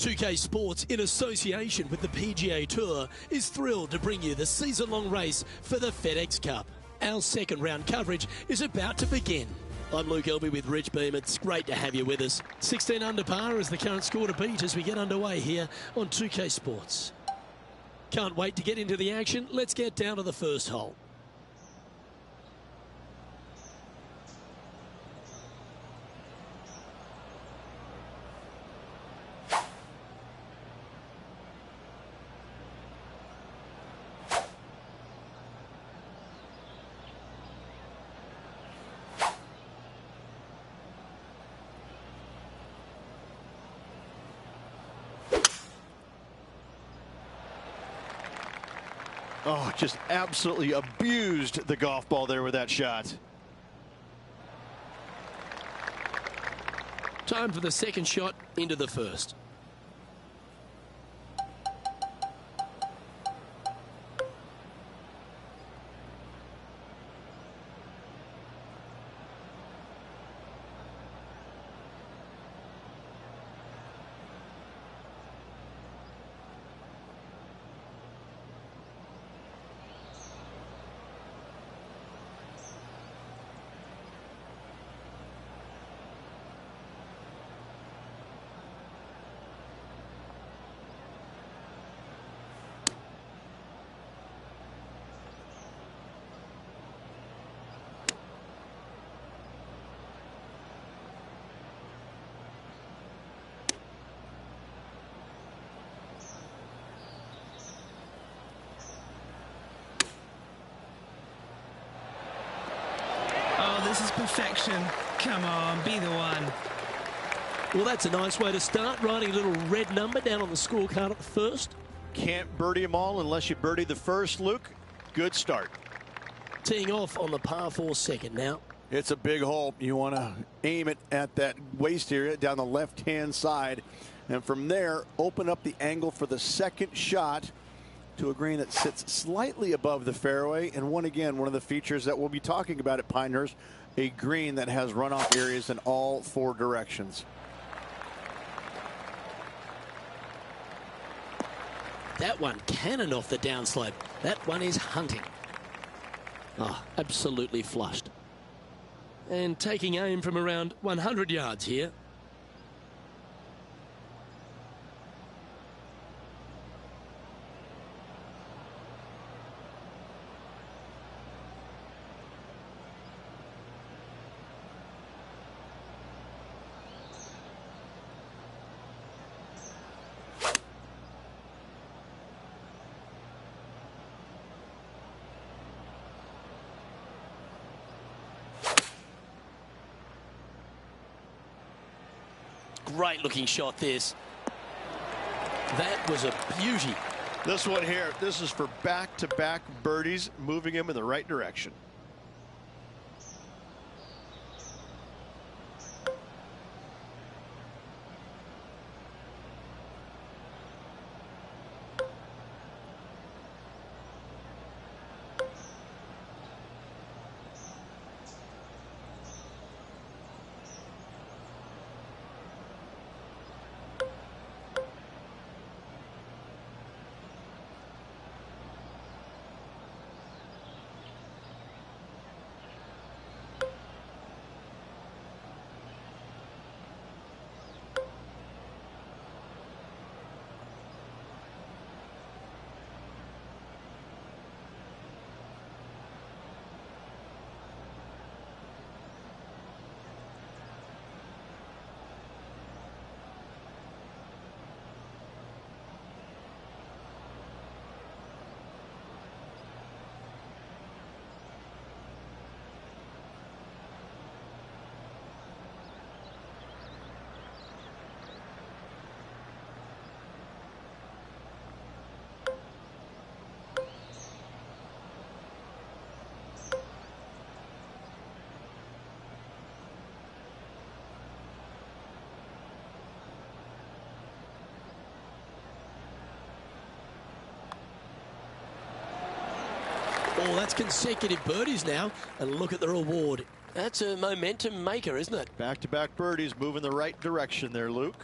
2K Sports, in association with the PGA Tour, is thrilled to bring you the season-long race for the FedEx Cup. Our second round coverage is about to begin. I'm Luke Elby with Rich Beam. It's great to have you with us. 16 under par is the current score to beat as we get underway here on 2K Sports. Can't wait to get into the action. Let's get down to the first hole. Oh, just absolutely abused the golf ball there with that shot. Time for the second shot into the first. This is perfection. Come on, be the one. Well, that's a nice way to start, writing a little red number down on the scorecard at the first. Can't birdie them all unless you birdie the first, Luke. Good start. Teeing off on the par 4 second now. It's a big hole. You want to aim it at that waist area down the left-hand side. And from there, open up the angle for the second shot to a green that sits slightly above the fairway. And one of the features that we'll be talking about at Pinehurst, a green that has runoff areas in all 4 directions. That one cannon off the downslope. That one is hunting. Oh, absolutely flushed. And taking aim from around 100 yards here. Great looking shot this. That was a beauty. This one here, this is for back-to-back birdies, moving him in the right direction. Oh, that's consecutive birdies now. And look at the reward. That's a momentum maker, isn't it? Back-to-back birdies, move in the right direction there, Luke.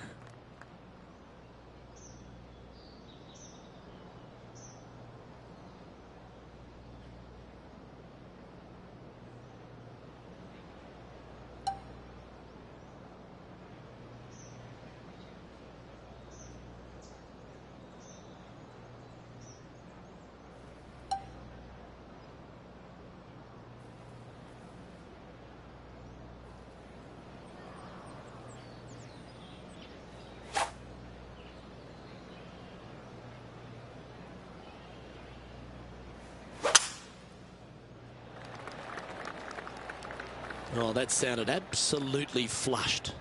Oh, that sounded absolutely flushed.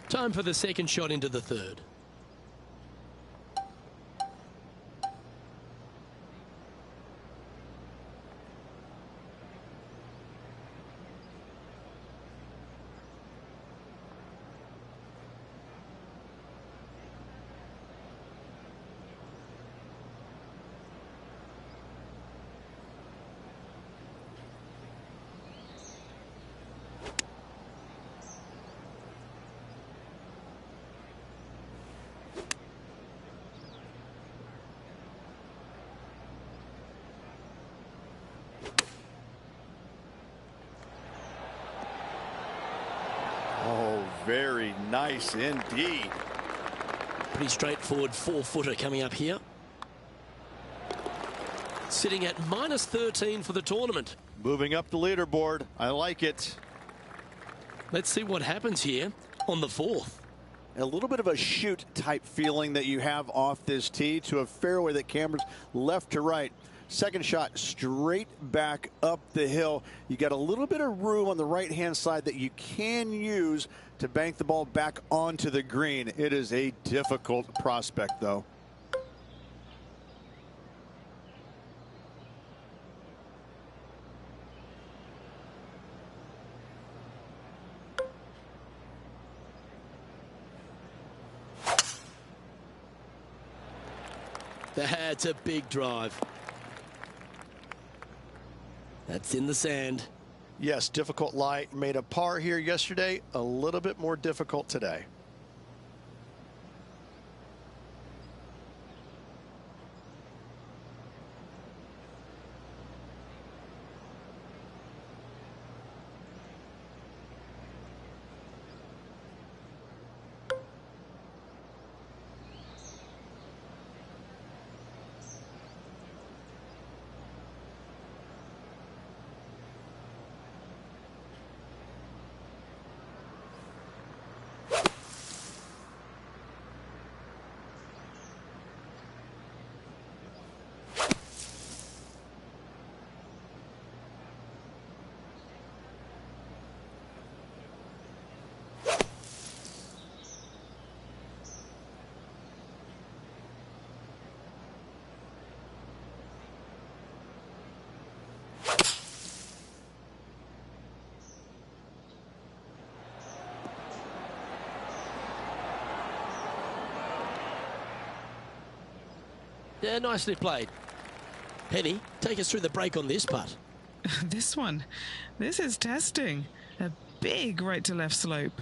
Time for the second shot into the third. Oh, very nice indeed. Pretty straightforward 4-footer coming up here. Sitting at -13 for the tournament. Moving up the leaderboard. I like it. Let's see what happens here on the fourth. A little bit of a shoot type feeling that you have off this tee to a fairway that cambers left to right. Second shot straight back up the hill. You got a little bit of room on the right hand side that you can use to bank the ball back onto the green. It is a difficult prospect though. That's a big drive. That's in the sand. Yes, difficult lie. Made a par here yesterday, a little bit more difficult today. Yeah, nicely played. Penny, take us through the break on this putt. This one, this is testing. A big right to left slope.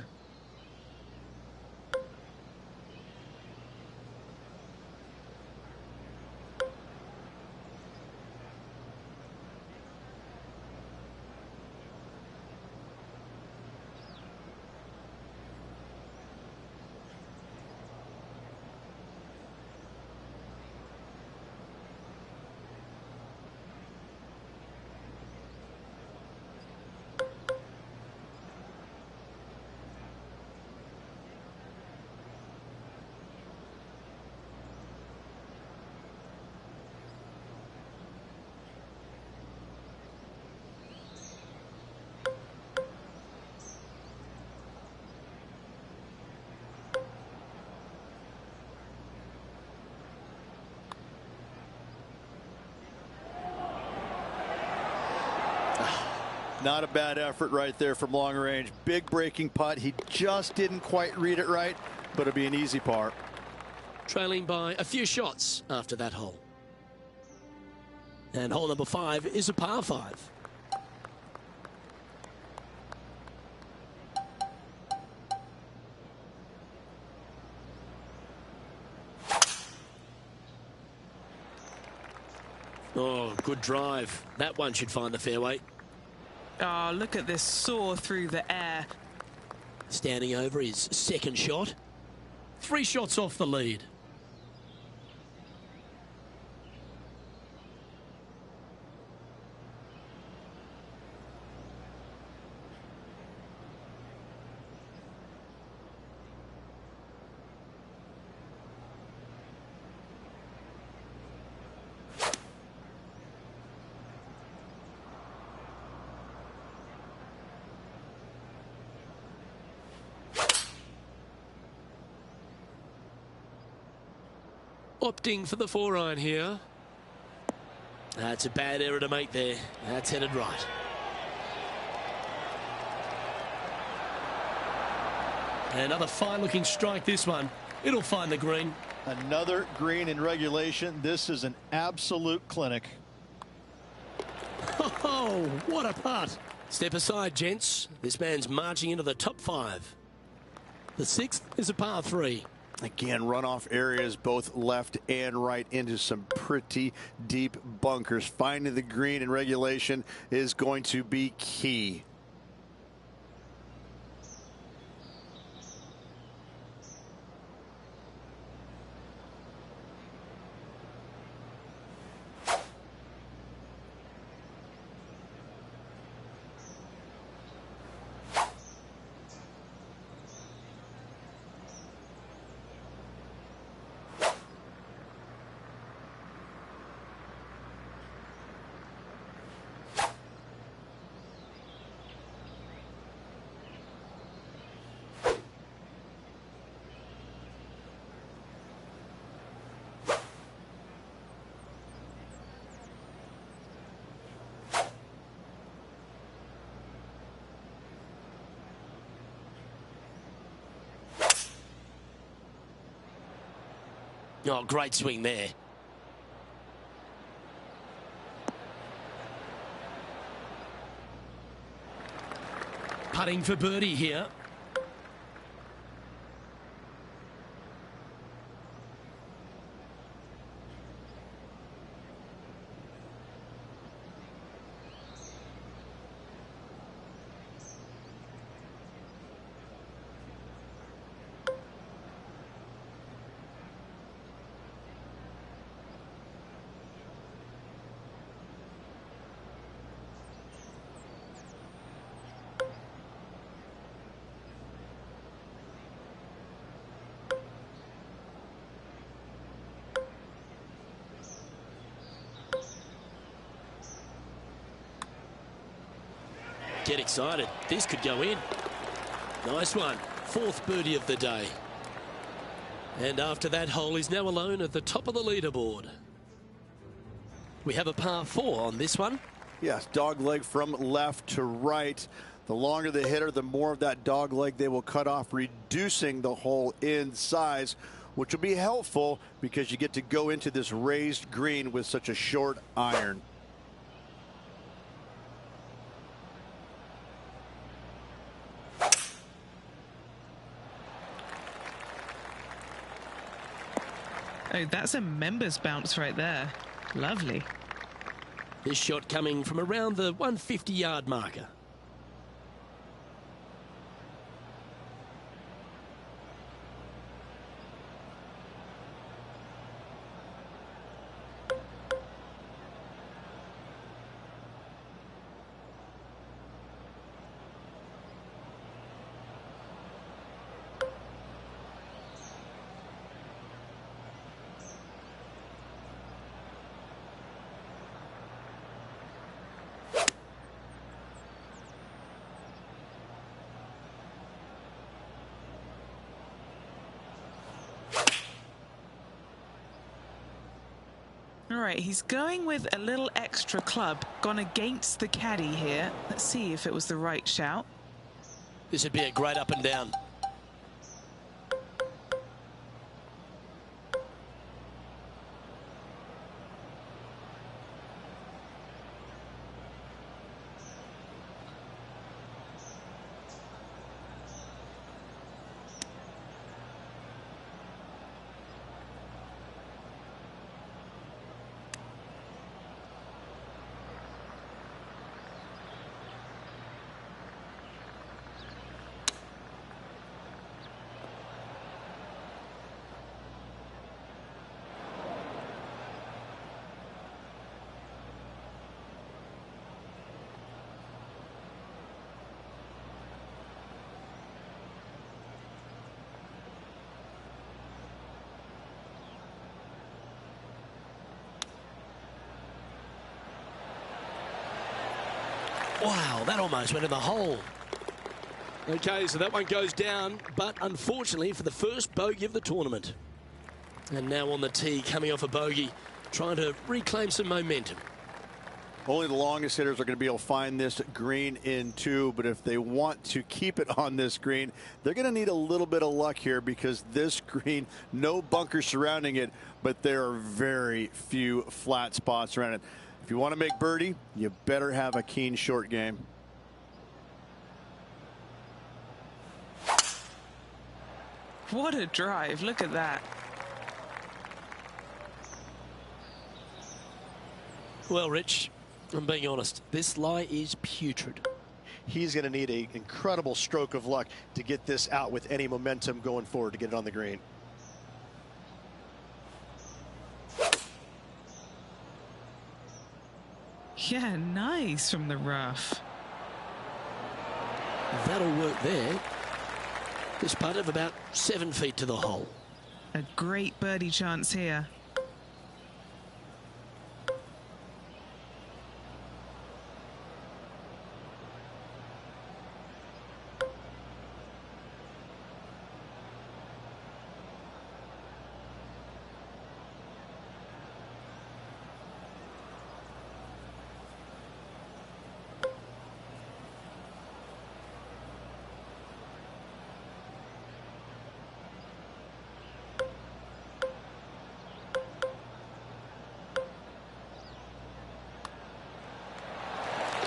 Not a bad effort right there from long range. Big breaking putt. He just didn't quite read it right, but it'll be an easy par. Trailing by a few shots after that hole. And hole number 5 is a par 5. Oh, good drive. That one should find the fairway. Oh, look at this soar through the air. Standing over his second shot. 3 shots off the lead. Opting for the 4-iron here. That's a bad error to make there. That's headed right. Another fine-looking strike, this one. It'll find the green. Another green in regulation. This is an absolute clinic. Oh, what a putt. Step aside, gents. This man's marching into the top 5. The 6th is a par 3. Again, runoff areas both left and right into some pretty deep bunkers. Finding the green in regulation is going to be key. Oh, great swing there. Putting for birdie here. Get excited. This could go in. Nice one. 4th birdie of the day. And after that hole, he's now alone at the top of the leaderboard. We have a par 4 on this one. Yes, dog leg from left to right. The longer the hitter, the more of that dog leg they will cut off, reducing the hole in size, which will be helpful because you get to go into this raised green with such a short iron. Oh, that's a members bounce right there. Lovely. This shot coming from around the 150-yard marker. All right, he's going with a little extra club, gone against the caddy here. Let's see if it was the right shout. This would be a great up and down. Wow, that almost went in the hole. Okay, so that one goes down, but unfortunately for the first bogey of the tournament. And now on the tee, coming off a bogey, trying to reclaim some momentum. Only the longest hitters are going to be able to find this green in 2, but if they want to keep it on this green, they're going to need a little bit of luck here, because this green, no bunkers surrounding it, but there are very few flat spots around it. If you want to make birdie, you better have a keen short game. What a drive. Look at that. Well, Rich, I'm being honest, this lie is putrid. He's going to need an incredible stroke of luck to get this out with any momentum going forward to get it on the green. Yeah, nice from the rough. That'll work there. This putt of about 7 feet to the hole. A great birdie chance here.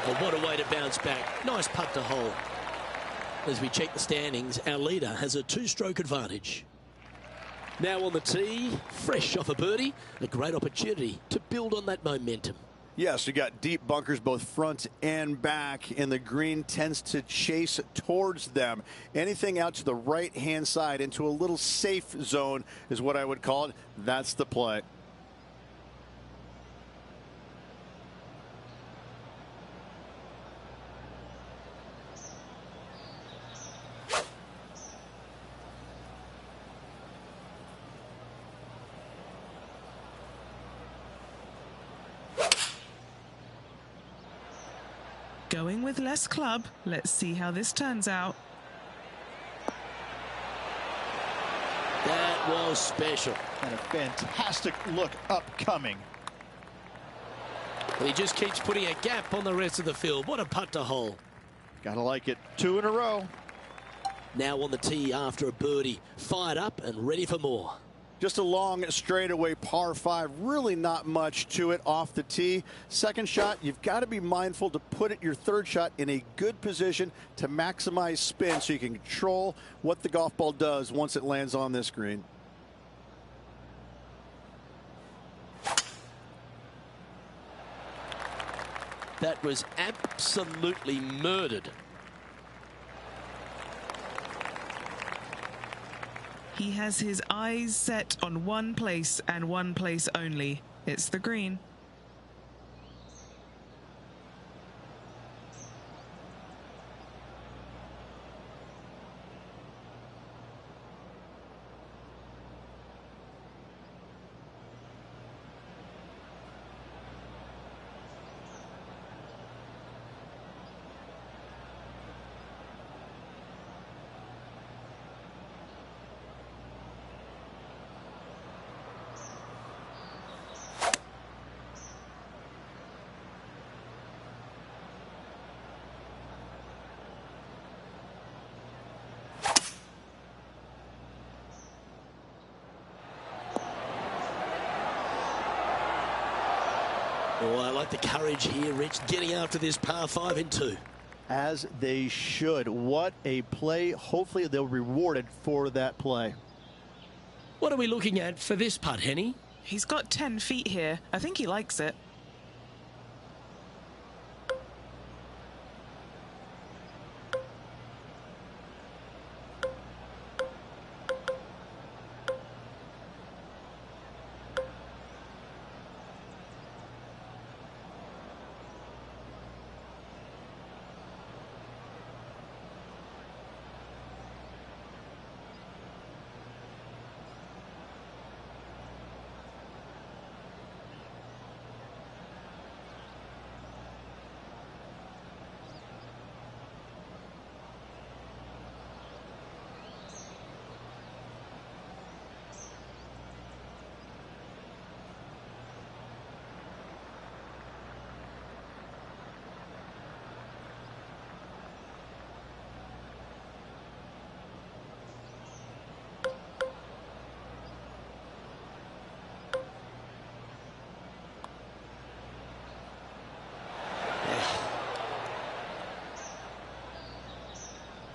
Well, what a way to bounce back. Nice putt to hole. As we check the standings, our leader has a 2-stroke advantage. Now on the tee, fresh off a birdie, a great opportunity to build on that momentum. Yes, you got deep bunkers both front and back, and the green tends to chase towards them. Anything out to the right-hand side into a little safe zone is what I would call it. That's the play. Going with less club. Let's see how this turns out. That was special. And a fantastic look upcoming. And he just keeps putting a gap on the rest of the field. What a putt to hole. Gotta like it. 2 in a row. Now on the tee after a birdie. Fired up and ready for more. Just a long straightaway par 5. Really not much to it off the tee. Second shot, you've got to be mindful to put your third shot in a good position to maximize spin so you can control what the golf ball does once it lands on this green. That was absolutely murdered. He has his eyes set on one place and one place only. It's the green. Oh, I like the courage here, Rich, getting after this par 5 in 2. As they should. What a play. Hopefully they'll be rewarded for that play. What are we looking at for this putt, Henny? He's got 10 feet here. I think he likes it.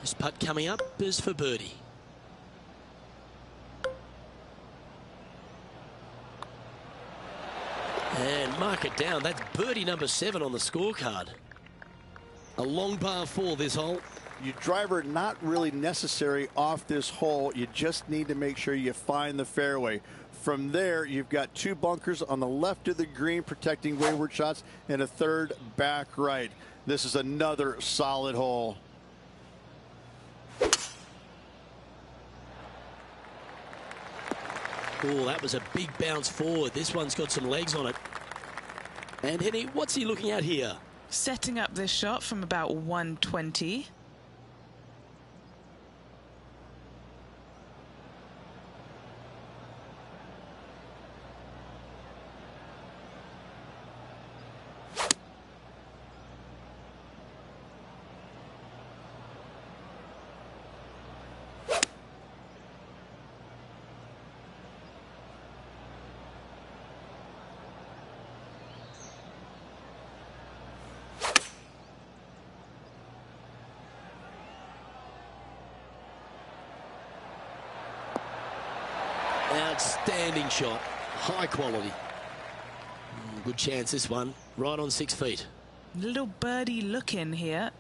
This putt coming up is for birdie. And mark it down. That's birdie number 7 on the scorecard. A long par 4 this hole. Your driver not really necessary off this hole. You just need to make sure you find the fairway. From there, you've got 2 bunkers on the left of the green protecting wayward shots and a 3rd back right. This is another solid hole. Oh, that was a big bounce forward. This one's got some legs on it. And Henny, what's he looking at here? Setting up this shot from about 120. Outstanding shot. High quality. Good chance this one. Right on 6 feet. Little birdie look in here.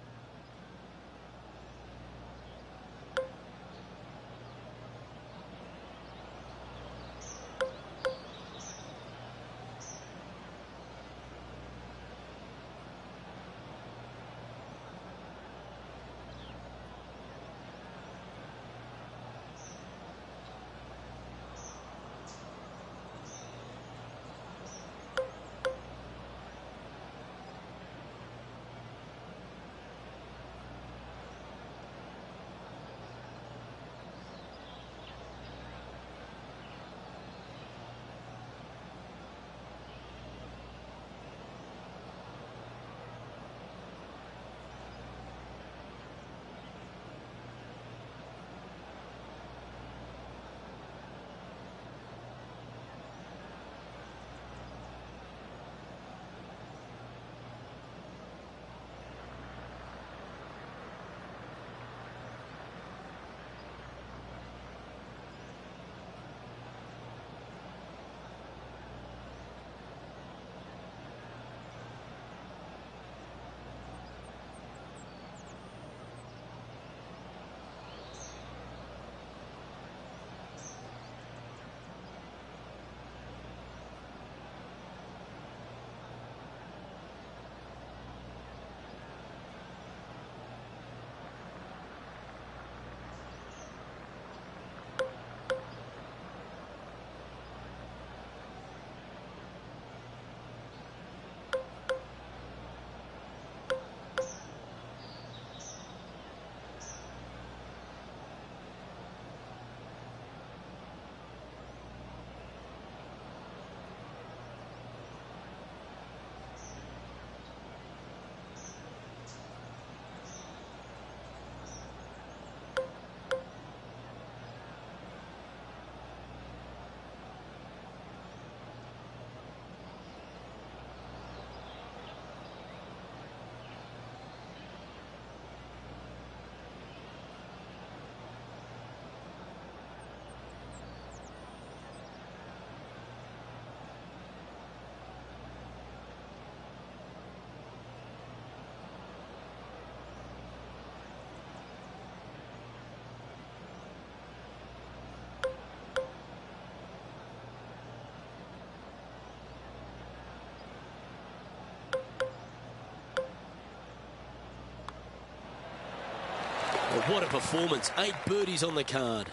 What a performance. 8 birdies on the card.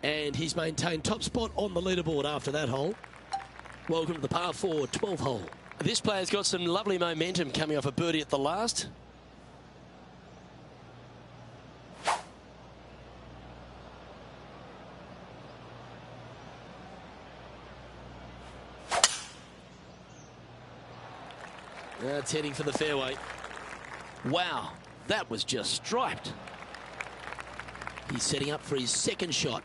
And he's maintained top spot on the leaderboard after that hole. Welcome to the par 4 12 hole. This player's got some lovely momentum coming off a birdie at the last. That's heading for the fairway. Wow, that was just striped. He's setting up for his 2nd shot.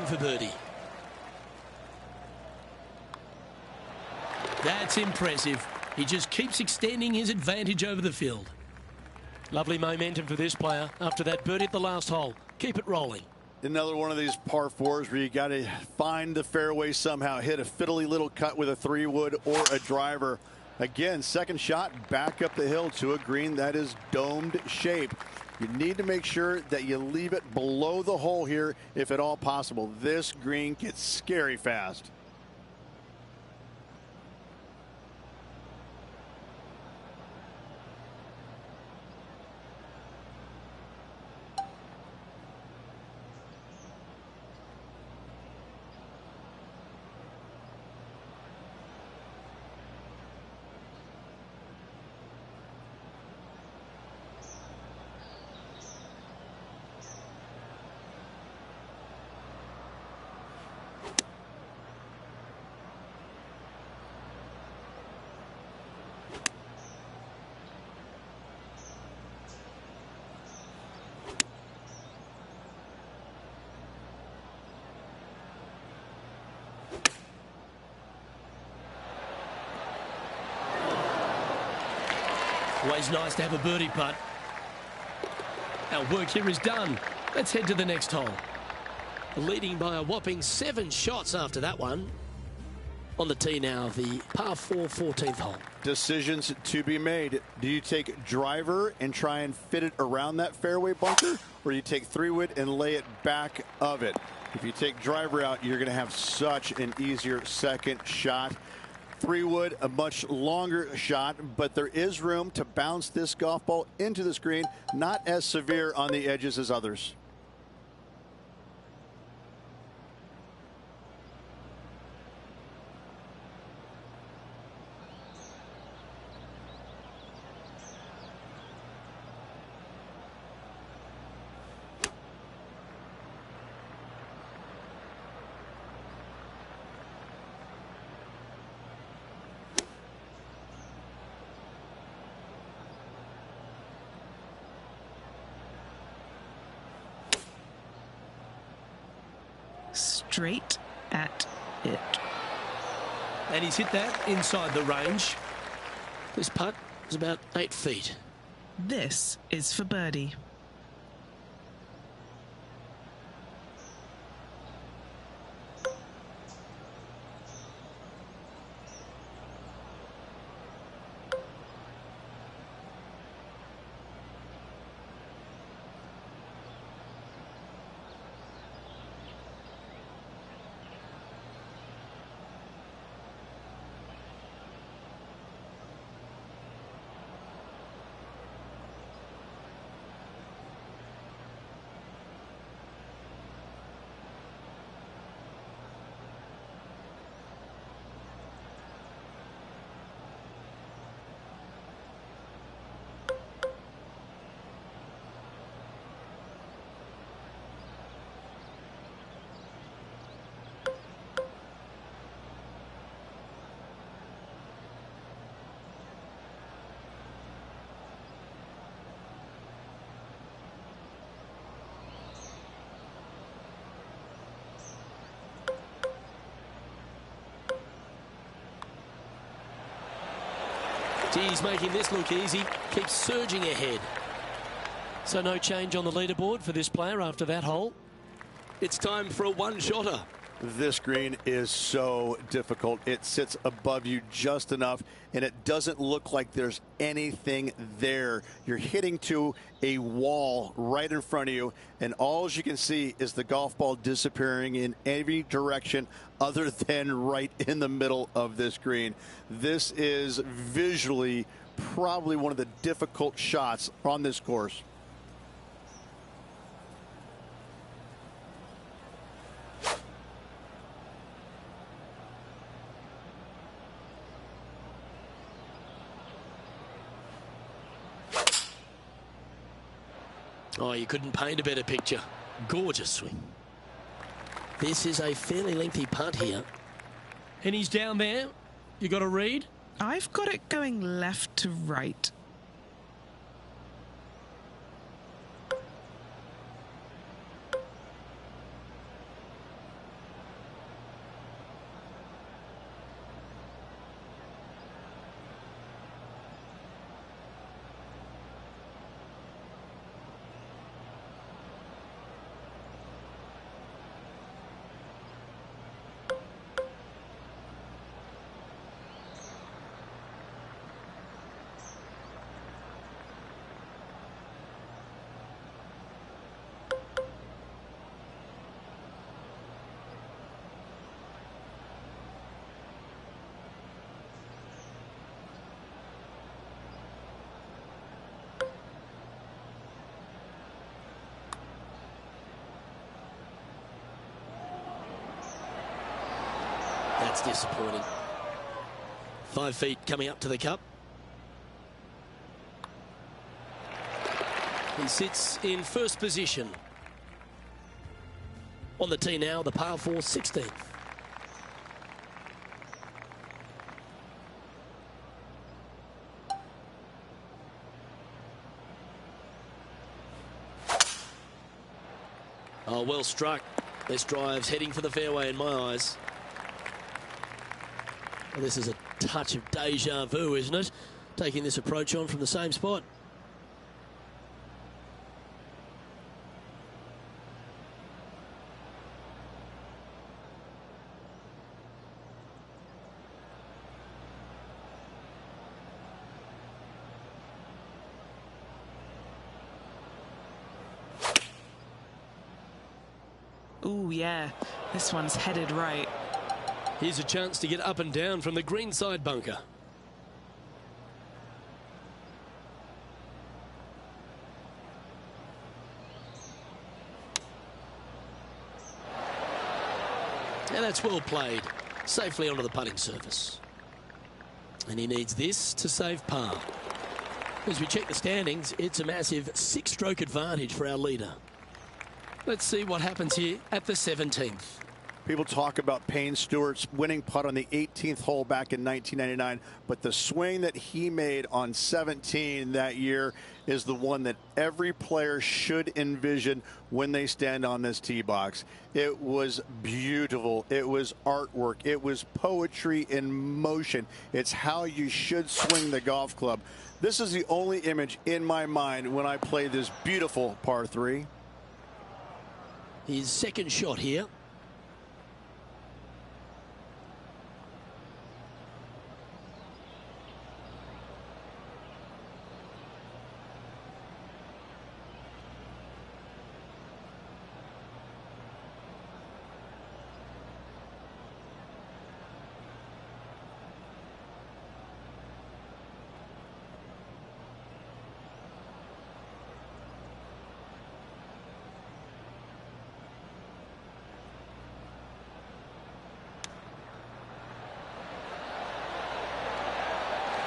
for birdie. That's impressive. He just keeps extending his advantage over the field. Lovely momentum for this player after that birdie at the last hole. Keep it rolling. Another one of these par fours where you got to find the fairway somehow, hit a fiddly little cut with a 3-wood or a driver. Again, second shot back up the hill to a green that is domed shape. You need to make sure that you leave it below the hole here if at all possible. This green gets scary fast. Always nice to have a birdie putt. Our work here is done. Let's head to the next hole. Leading by a whopping 7 shots after that one. On the tee now, the par 4 14th hole. Decisions to be made. Do you take driver and try and fit it around that fairway bunker, or do you take 3-wood and lay it back of it? If you take driver out, you're going to have such an easier second shot. 3-wood, a much longer shot, but there is room to bounce this golf ball into the screen, not as severe on the edges as others. Straight at it. And he's hit that inside the range. This putt is about 8 feet. This is for birdie. He's making this look easy, keeps surging ahead. So no change on the leaderboard for this player after that hole. It's time for a one-shotter. This green is so difficult. It sits above you just enough, and it doesn't look like there's anything there. You're hitting to a wall right in front of you, and all you can see is the golf ball disappearing in every direction other than right in the middle of this green. This is visually probably one of the difficult shots on this course. Oh, you couldn't paint a better picture. Gorgeous swing. This is a fairly lengthy putt here. And he's down there. You got a read? I've got it going left to right. That's disappointing. 5 feet coming up to the cup. He sits in first position. On the tee now, the par 4 16th. Oh, well struck. This drive's heading for the fairway in my eyes. Well, this is a touch of deja vu, isn't it? Taking this approach on from the same spot. Ooh, yeah, this one's headed right. Here's a chance to get up and down from the greenside bunker. And that's well played. Safely onto the putting surface. And he needs this to save par. As we check the standings, it's a massive 6-stroke advantage for our leader. Let's see what happens here at the 17th. People talk about Payne Stewart's winning putt on the 18th hole back in 1999, but the swing that he made on 17 that year is the one that every player should envision when they stand on this tee box. It was beautiful. It was artwork. It was poetry in motion. It's how you should swing the golf club. This is the only image in my mind when I play this beautiful par 3. His second shot here.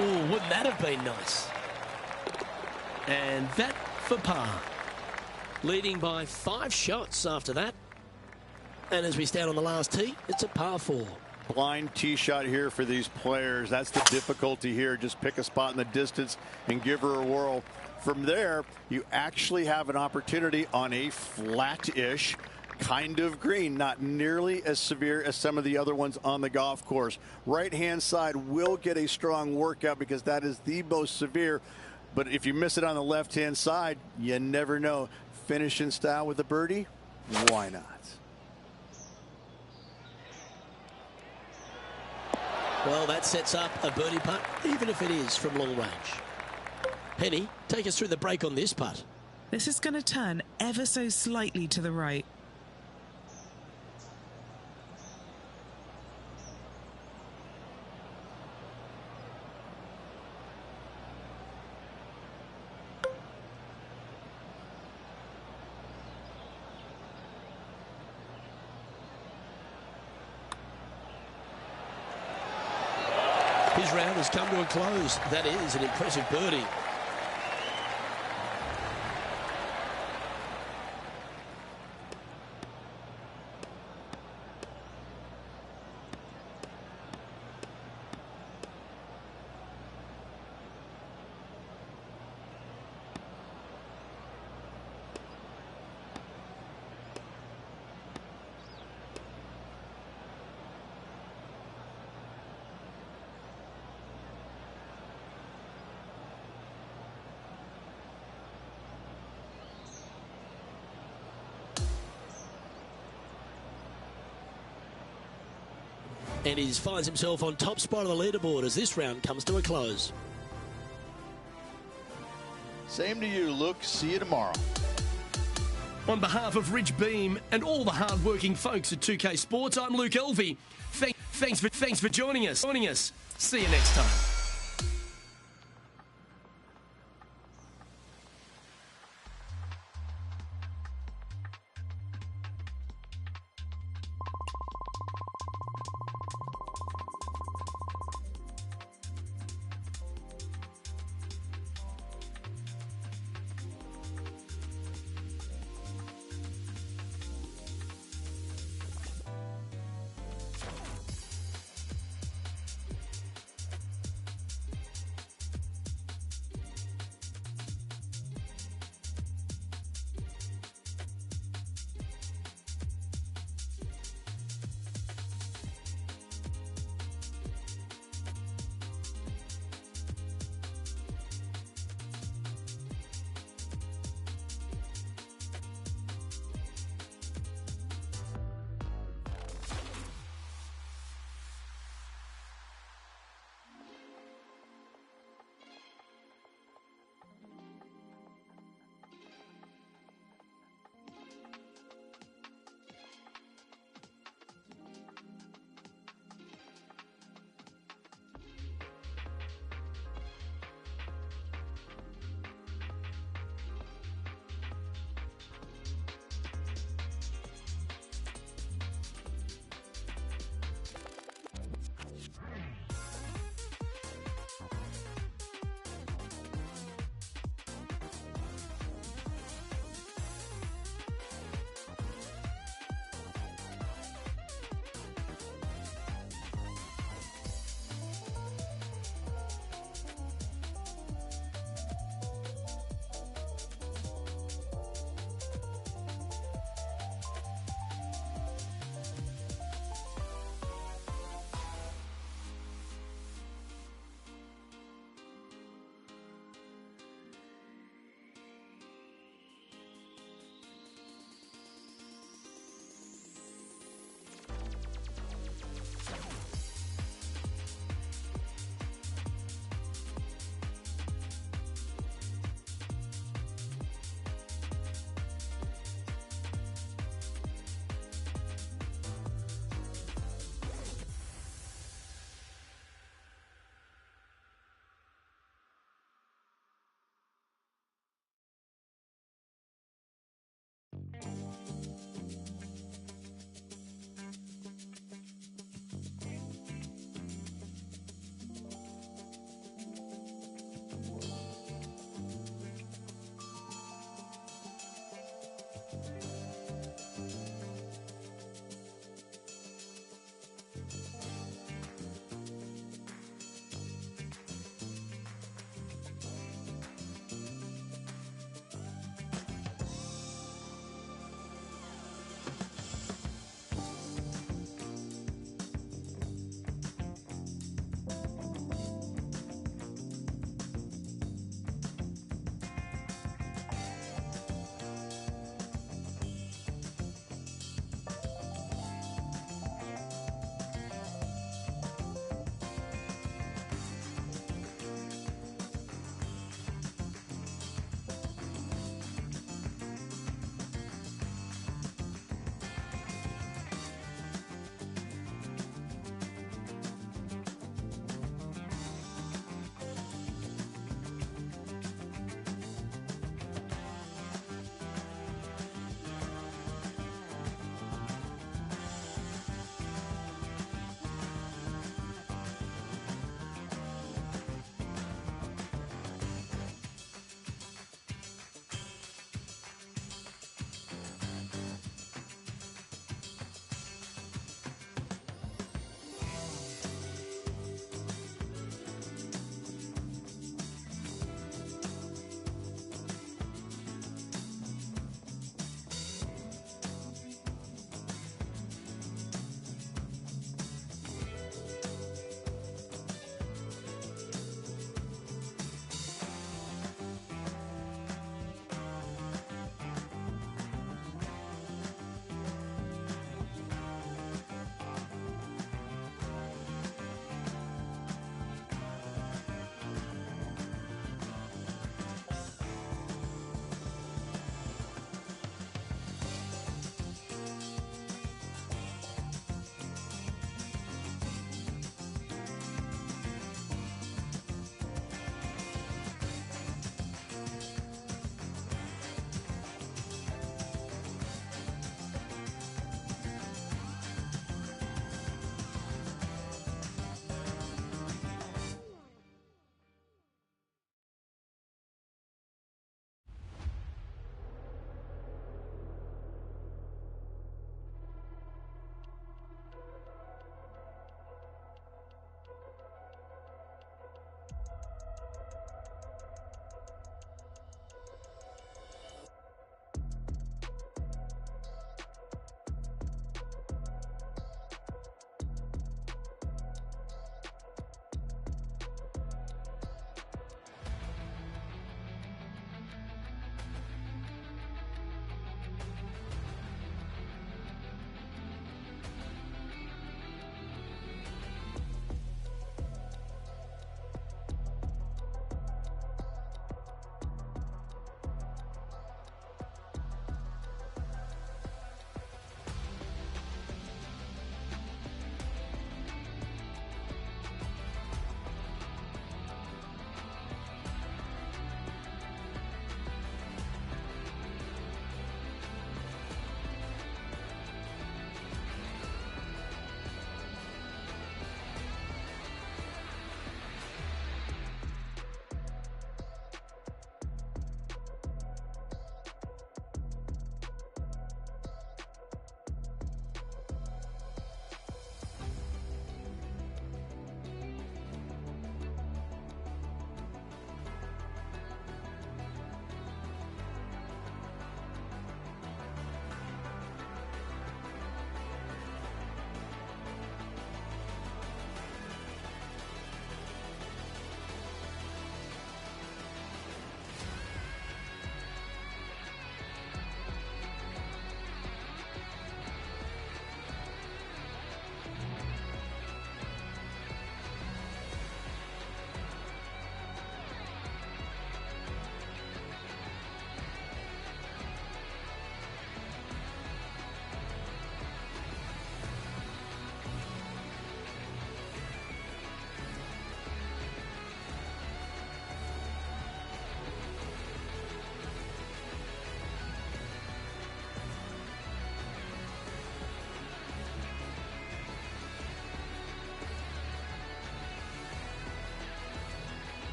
Oh, wouldn't that have been nice? And that for par. Leading by 5 shots after that. And as we stand on the last tee, it's a par 4. Blind tee shot here for these players. That's the difficulty here. Just pick a spot in the distance and give her a whirl. From there, you actually have an opportunity on a flat-ish kind of green, not nearly as severe as some of the other ones on the golf course. Right-hand side will get a strong workout because that is the most severe. But if you miss it on the left-hand side, you never know. Finish in style with a birdie? Why not? Well, that sets up a birdie putt, even if it is from long range. Penny, take us through the break on this putt. This is going to turn ever so slightly to the right. His round has come to a close. That is an impressive birdie. And he finds himself on top spot of the leaderboard as this round comes to a close. Same to you, Luke. See you tomorrow. On behalf of Rich Beam and all the hard-working folks at 2K Sports, I'm Luke Elvey. Thanks for joining us. See you next time.